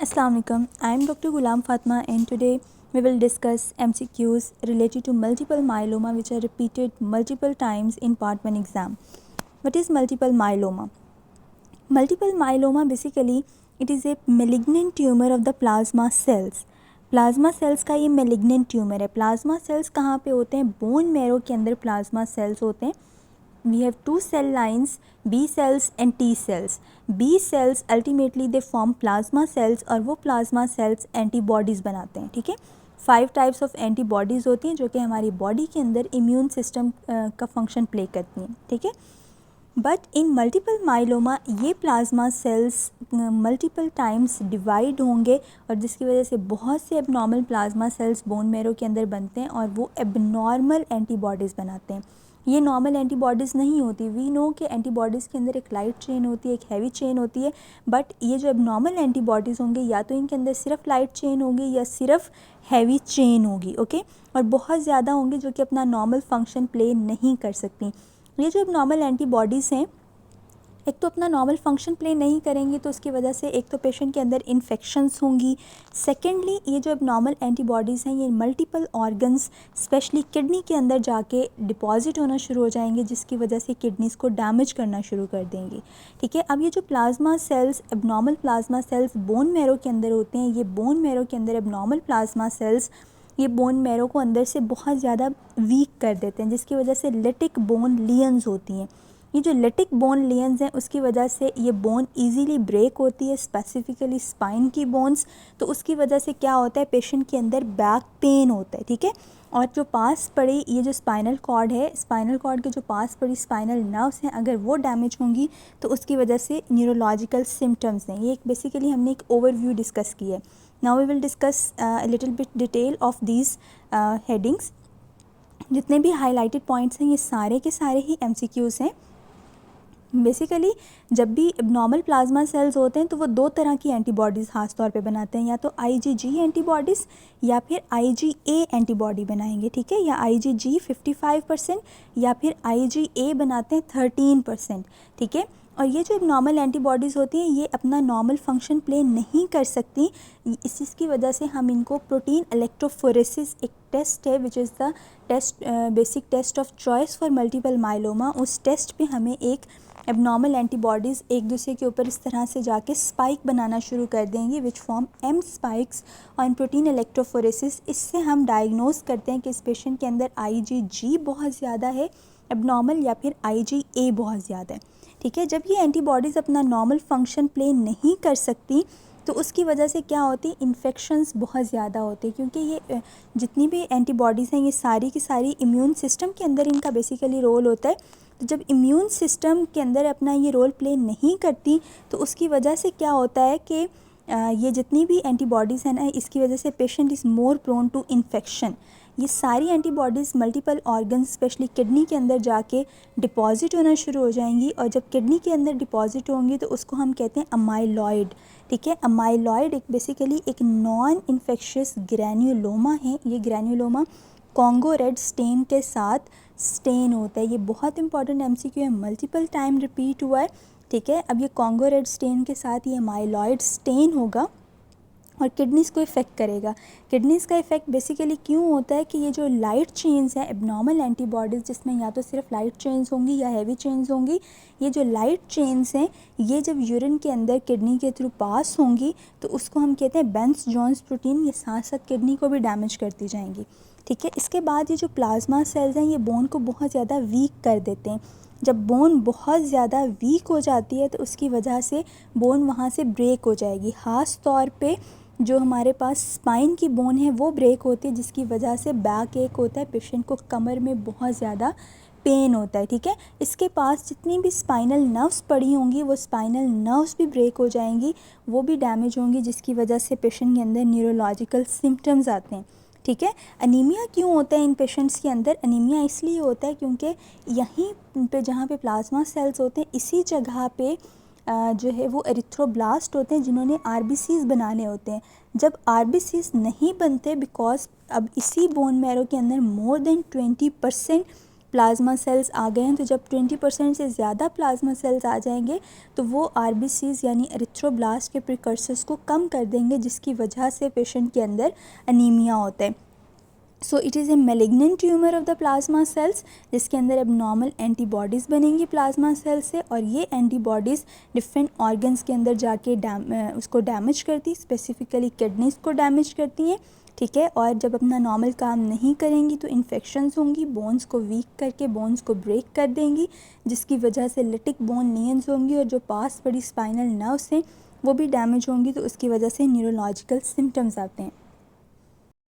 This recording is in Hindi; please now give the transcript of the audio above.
Assalamualaikum. I am Dr. Ghulam Fatma and today we will discuss MCQs related to multiple myeloma which are repeated multiple times in part 1 exam. What is multiple myeloma? Multiple myeloma basically it is a malignant tumor of the plasma cells. Plasma cells का ये मेलिग्नेंट ट्यूमर है. प्लाज्मा सेल्स कहाँ पे होते हैं? बोन मैरो के अंदर प्लाज्मा सेल्स होते हैं. We have two cell lines, B cells and T cells. B cells ultimately they form plasma cells और वो plasma cells antibodies बनाते हैं. ठीक है, 5 types of antibodies होती हैं जो कि हमारी बॉडी के अंदर इम्यून सिस्टम का फंक्शन प्ले करती हैं. ठीक है, बट इन मल्टीपल माइलोमा ये plasma cells multiple times divide होंगे और जिसकी वजह से बहुत से abnormal plasma cells bone marrow के अंदर बनते हैं और वो एबनॉर्मल एंटीबॉडीज़ बनाते हैं. ये नॉर्मल एंटीबॉडीज़ नहीं होती. वी नो कि एंटीबॉडीज़ के अंदर एक लाइट चेन होती है, एक हैवी चेन होती है, बट ये जो एबनॉर्मल एंटीबॉडीज़ होंगे या तो इनके अंदर सिर्फ लाइट चेन होगी या सिर्फ हैवी चेन होगी. ओके, और बहुत ज़्यादा होंगी जो कि अपना नॉर्मल फंक्शन प्ले नहीं कर सकती. ये जो एबनॉर्मल एंटीबॉडीज़ हैं एक तो अपना नॉर्मल फंक्शन प्ले नहीं करेंगी तो उसकी वजह से एक तो पेशेंट के अंदर इन्फेक्शंस होंगी. सेकेंडली ये जो एबनॉर्मल एंटीबॉडीज़ हैं ये मल्टीपल ऑर्गन्स स्पेशली किडनी के अंदर जाके डिपॉजिट होना शुरू हो जाएंगे जिसकी वजह से किडनीज़ को डैमेज करना शुरू कर देंगी. ठीक है, अब ये जो plasma cells abnormal plasma cells bone marrow के अंदर होते हैं, ये बोन मैरो के अंदर एबनॉर्मल प्लाज्मा सेल्स ये बोन मैरो को अंदर से बहुत ज़्यादा वीक कर देते हैं जिसकी वजह से लिटिक बोन लियंस होती हैं. ये जो लिटिक बोन लियंस हैं उसकी वजह से ये बोन इजीली ब्रेक होती है, स्पेसिफिकली स्पाइन की बोन्स. तो उसकी वजह से क्या होता है, पेशेंट के अंदर बैक पेन होता है. ठीक है, और जो पास पड़ी ये जो स्पाइनल कॉर्ड है, स्पाइनल कॉर्ड के जो पास पड़ी स्पाइनल नर्व्स हैं अगर वो डैमेज होंगी तो उसकी वजह से न्यूरोलॉजिकल सिम्टम्स हैं. ये एक बेसिकली हमने एक ओवरव्यू डिस्कस की है. Now we will discuss little bit detail of these headings. जितने भी हाईलाइटेड पॉइंट्स हैं ये सारे के सारे ही MCQs हैं. बेसिकली जब भी एबनॉर्मल प्लाज्मा सेल्स होते हैं तो वो दो तरह की एंटीबॉडीज़ खास तौर पे बनाते हैं, या तो IgG एंटीबॉडीज़ या फिर IgA एंटीबॉडी बनाएंगे. ठीक है, या IgG 55% या फिर IgA बनाते हैं 13%. ठीक है, और ये जो एबनॉर्मल एंटीबॉडीज़ होती हैं ये अपना नॉर्मल फंक्शन प्ले नहीं कर सकती. इस चीज़ की वजह से हम इनको प्रोटीन इलेक्ट्रोफोरेसिस एक टेस्ट है which is the test basic test of choice for multiple myeloma. उस टेस्ट पे हमें एक एबनॉर्मल एंटीबॉडीज़ एक दूसरे के ऊपर इस तरह से जाके स्पाइक बनाना शुरू कर देंगी विच फॉर्म M स्पाइक्स और प्रोटीन इलेक्ट्रोफोरेसिस. इससे हम डायग्नोज करते हैं कि इस पेशेंट के अंदर IgG बहुत ज़्यादा है एबनॉर्मल या फिर IgA बहुत ज़्यादा है. ठीक है, जब ये एंटीबॉडीज़ अपना नॉर्मल फंक्शन प्ले नहीं कर सकती तो उसकी वजह से क्या होती है, इन्फेक्शंस बहुत ज़्यादा होते हैं क्योंकि ये जितनी भी एंटीबॉडीज़ हैं ये सारी की सारी इम्यून सिस्टम के अंदर इनका बेसिकली रोल होता है. तो जब इम्यून सिस्टम के अंदर अपना ये रोल प्ले नहीं करती तो उसकी वजह से क्या होता है कि ये जितनी भी एंटीबॉडीज़ हैं ना इसकी वजह से patient is more prone to infection. ये सारी antibodies multiple organs specially kidney के अंदर जाके डिपॉजिट होना शुरू हो जाएंगी और जब किडनी के अंदर डिपॉजिट होंगी तो उसको हम कहते हैं अमाइलॉइड. ठीक है, अमाइलॉइड एक बेसिकली एक नॉन इन्फेक्शियस ग्रैन्युलोमा है. ये ग्रैन्युलोमा कॉन्गो रेड स्टेन के साथ स्टेन होता है. ये बहुत इंपॉर्टेंट MCQ है, मल्टीपल टाइम रिपीट हुआ है. ठीक है, अब ये कॉन्गो रेड स्टेन के साथ ये अमाइलॉइड स्टेन होगा और किडनीज़ को इफ़ेक्ट करेगा. किडनीज़ का इफ़ेक्ट बेसिकली क्यों होता है कि ये जो लाइट चेन्स हैं एबनॉर्मल एंटीबॉडीज़ जिसमें या तो सिर्फ लाइट चेन्स होंगी या हैवी चेन्स होंगी, ये जो लाइट चेन्स हैं ये जब यूरिन के अंदर किडनी के थ्रू पास होंगी तो उसको हम कहते हैं बेंस जॉन्स प्रोटीन. ये साथ साथ किडनी को भी डैमेज करती जाएंगी. ठीक है, इसके बाद ये जो प्लाज्मा सेल्स हैं ये बोन को बहुत ज़्यादा वीक कर देते हैं. जब बोन बहुत ज़्यादा वीक हो जाती है तो उसकी वजह से बोन वहाँ से ब्रेक हो जाएगी. ख़ास तौर पे जो हमारे पास स्पाइन की बोन है वो ब्रेक होती है जिसकी वजह से बैक एक होता है, पेशेंट को कमर में बहुत ज़्यादा पेन होता है. ठीक है, इसके पास जितनी भी स्पाइनल नर्व्स पड़ी होंगी वो स्पाइनल नर्व्स भी ब्रेक हो जाएंगी, वो भी डैमेज होंगी जिसकी वजह से पेशेंट के अंदर न्यूरोलॉजिकल सिम्टम्स आते हैं. ठीक है, अनीमिया क्यों होता है इन पेशेंट्स के अंदर? अनीमिया इसलिए होता है क्योंकि यहीं पे जहाँ पे प्लाज्मा सेल्स होते हैं इसी जगह पे जो है वो एरिथ्रोब्लास्ट होते हैं जिन्होंने RBCs बनाने होते हैं. जब RBCs नहीं बनते बिकॉज अब इसी बोन मैरो के अंदर मोर देन 20% प्लाज्मा सेल्स आ गए हैं, तो जब 20% से ज़्यादा प्लाज्मा सेल्स आ जाएंगे तो वो आरबीसीज यानी एरिथ्रोब्लास्ट के प्रिकर्सर्स को कम कर देंगे, जिसकी वजह से पेशेंट के अंदर अनीमिया होता है। So it is a malignant tumour of the plasma cells, जिसके अंदर अब नॉर्मल एंटीबॉडीज़ बनेंगी प्लाज्मा सेल से, और ये एंटीबॉडीज़ डिफरेंट ऑर्गन्स के अंदर जाके उसको डैमेज करती, स्पेसिफिकली किडनीज़ को डैमेज करती हैं, ठीक है। और जब अपना नॉर्मल काम नहीं करेंगी तो इन्फेक्शंस होंगी, बोन्स को वीक करके बोन्स को ब्रेक कर देंगी, जिसकी वजह से लिटिक बोन लीजन्स होंगी, और जो पास बड़ी स्पाइनल नर्व्स हैं वो भी डैमेज होंगी, तो उसकी वजह से न्यूरोलॉजिकल सिम्टम्स आते हैं।